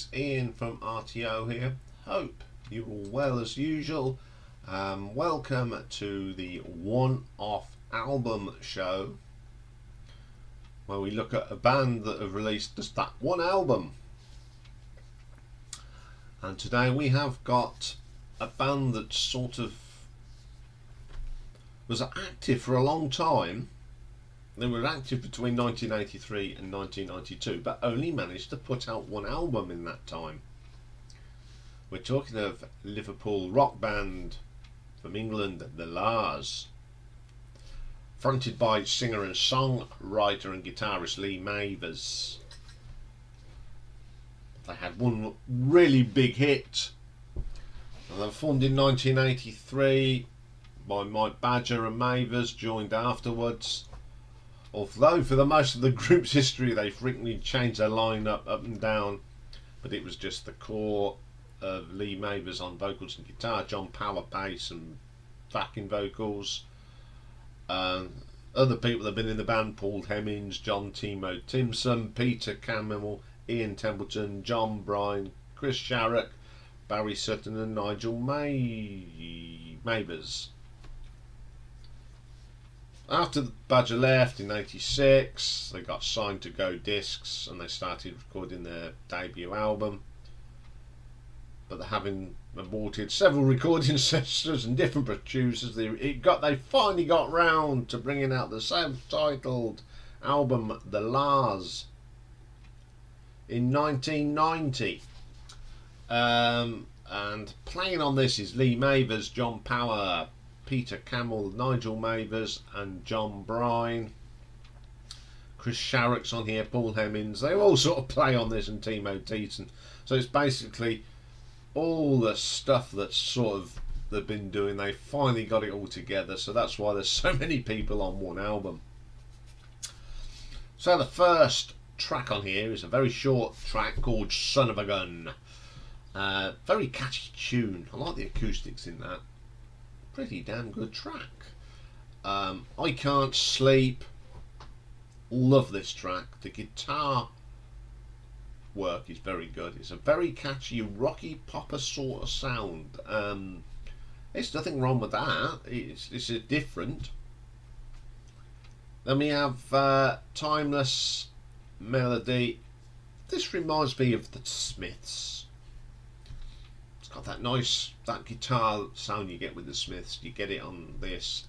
it's Ian from I.O.U here. Hope you're all well as usual. Welcome to the one-off album show, where we look at a band that have released just that one album. And today we have got a band that sort of was active for a long time. They were active between 1983 and 1992, but only managed to put out one album in that time. We're talking of Liverpool rock band from England, the I.O.U, fronted by singer and songwriter and guitarist Lee Mavers. They had one really big hit, and they were formed in 1983 by Mike Badger and Mavers, joined afterwards. Although for the most of the group's history they frequently changed their lineup up and down, but it was just the core of Lee Mavers on vocals and guitar, John Power bass and backing vocals. Other people that have been in the band: Paul Hemmings, John Timo Timson, Peter Camel, Ian Templeton, John Bryan, Chris Sharrock, Barry Sutton and Nigel Mavers. After Badger left in '86, they got signed to Go Discs and they started recording their debut album. But they're having aborted several recording sessions and different producers, they finally got round to bringing out the self-titled album, The I.O.U, in 1990. And playing on this is Lee Mavers, John Power, Peter Camel, Nigel Mavers and John Bryan. Chris Sharrock's on here, Paul Hemmings. They all sort of play on this, and Timo Teaton. So it's basically all the stuff that's sort of they've been doing. They finally got it all together, so that's why there's so many people on one album. So the first track on here is a very short track called Son of a Gun. Very catchy tune. I like the acoustics in that. Pretty damn good track. I Can't Sleep. Love this track. The guitar work is very good. It's a very catchy rocky popper sort of sound. There's nothing wrong with that. It's different. Then we have Timeless Melody. This reminds me of the Smiths. Got that guitar sound you get with the Smiths. You get it on this.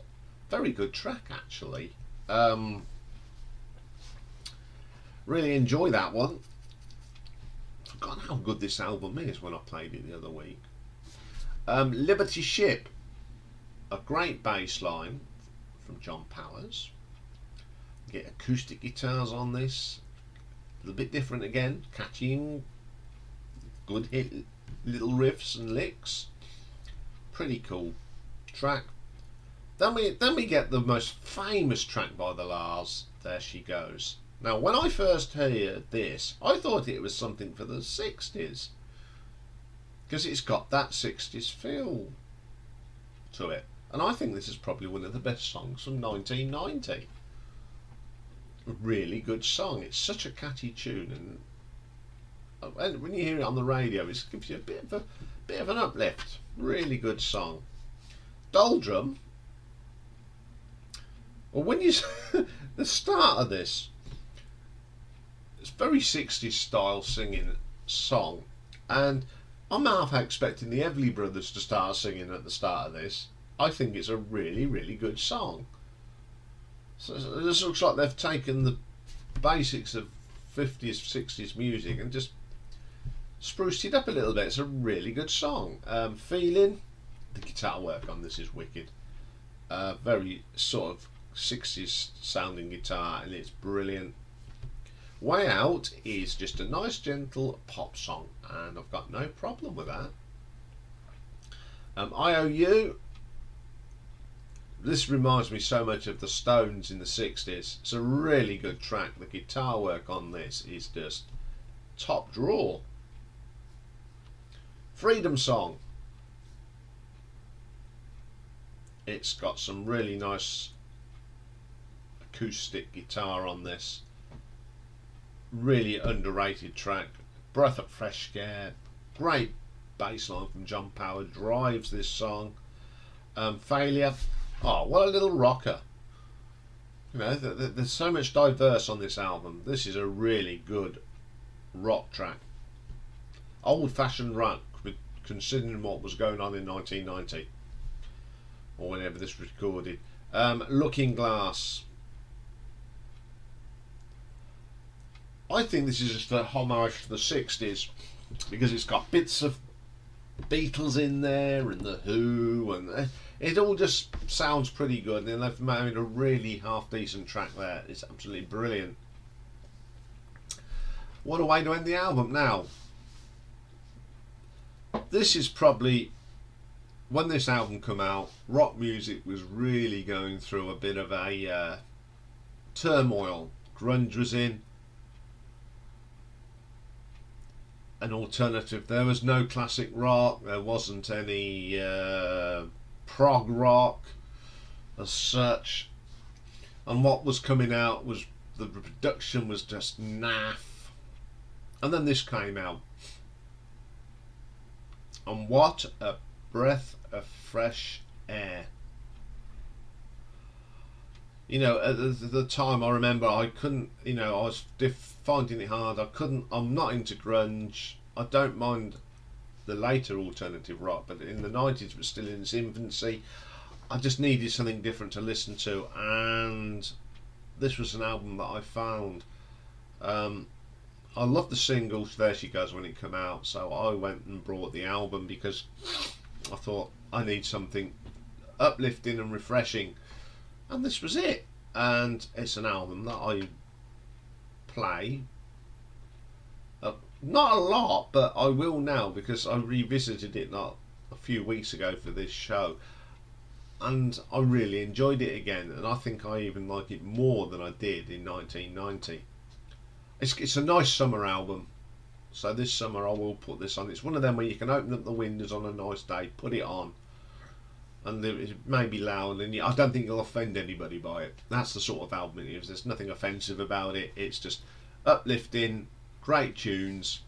Very good track, actually. Really enjoy that one. Forgot how good this album is when I played it the other week. Liberty Ship, a great bass line from John Powers. Get acoustic guitars on this. A little bit different again. Catchy, good hit. Little riffs and licks. Pretty cool track. Then we get the most famous track by the I.O.U, There She Goes. Now when I first heard this, I thought it was something for the 60s, because it's got that 60s feel to it, and I think this is probably one of the best songs from 1990. A really good song. It's such a catchy tune, and when you hear it on the radio, it gives you a bit of an uplift. Really good song. Doldrum. Well, when you the start of this, it's very 60s style singing song, and I'm half expecting the Everly Brothers to start singing at the start of this. I think it's a really, really good song. So this looks like they've taken the basics of 50s, 60s music and just spruced it up a little bit. It's a really good song. Feelin, the guitar work on this is wicked. Very sort of 60s sounding guitar, and it's brilliant. Way Out is just a nice gentle pop song, and I've got no problem with that. I.O.U, this reminds me so much of the Stones in the 60s. It's a really good track. The guitar work on this is just top drawer. Freedom Song. It's got some really nice acoustic guitar on this. Really underrated track. breath of fresh air. Great bass line from John Power drives this song. Failure. Oh, what a little rocker. You know, there's so much diverse on this album. This is a really good rock track. Old-fashioned rock, considering what was going on in 1990 or whenever this was recorded. Looking Glass. I think this is just a homage to the 60s because it's got bits of Beatles in there and the Who, and it all just sounds pretty good, and they've made a really half decent track there. It's absolutely brilliant. What a way to end the album. Now, this is probably, when this album came out, rock music was really going through a bit of a turmoil. Grunge was in, an alternative. There was no classic rock, there wasn't any prog rock as such, and what was coming out was, the production was just naff. And then this came out, and what a breath of fresh air. You know, at the time, I remember I couldn't, you know, I was finding it hard. I'm not into grunge. I don't mind the later alternative rock, but in the 90s it was still in its infancy. I just needed something different to listen to, and this was an album that I found. I loved the single There She Goes when it came out, so I went and brought the album because I thought I need something uplifting and refreshing, and this was it. And it's an album that I play not a lot, but I will now because I revisited it not a few weeks ago for this show, and I really enjoyed it again, and I think I even like it more than I did in 1990. It's a nice summer album, so this summer I will put this on. It's one of them where you can open up the windows on a nice day, put it on, and it may be loud, and I don't think you'll offend anybody by it. That's the sort of album it is. There's nothing offensive about it. It's just uplifting, great tunes.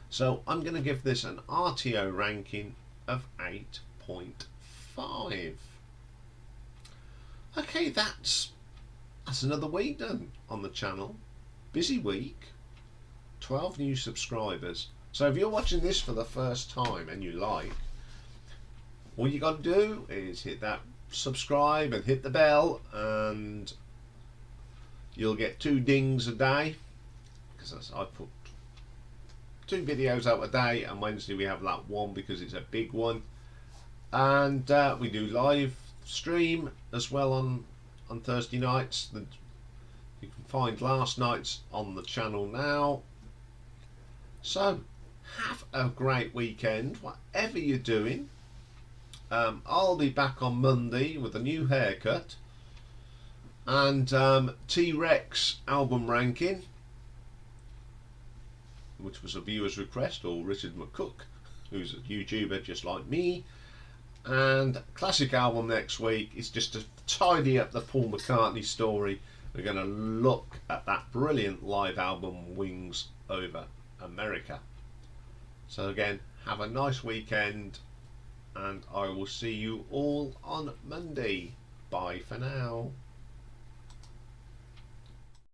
So I'm going to give this an RTO ranking of 8.5. Okay, that's another week done on the channel. Busy week, 12 new subscribers. So if you're watching this for the first time and you like, all you got to do is hit that subscribe and hit the bell, and you'll get 2 dings a day, because I put 2 videos out a day, and Wednesday we have that one because it's a big one. And we do live stream as well on Thursday nights. You can find last night's on the channel now. So have a great weekend, whatever you're doing. I'll be back on Monday with a new haircut and T-Rex album ranking, which was a viewer's request, or Richard McCook, who's a YouTuber just like me. And classic album next week is just to tidy up the Paul McCartney story. We're going to look at that brilliant live album Wings Over America. So again, have a nice weekend, and I will see you all on Monday. Bye for now.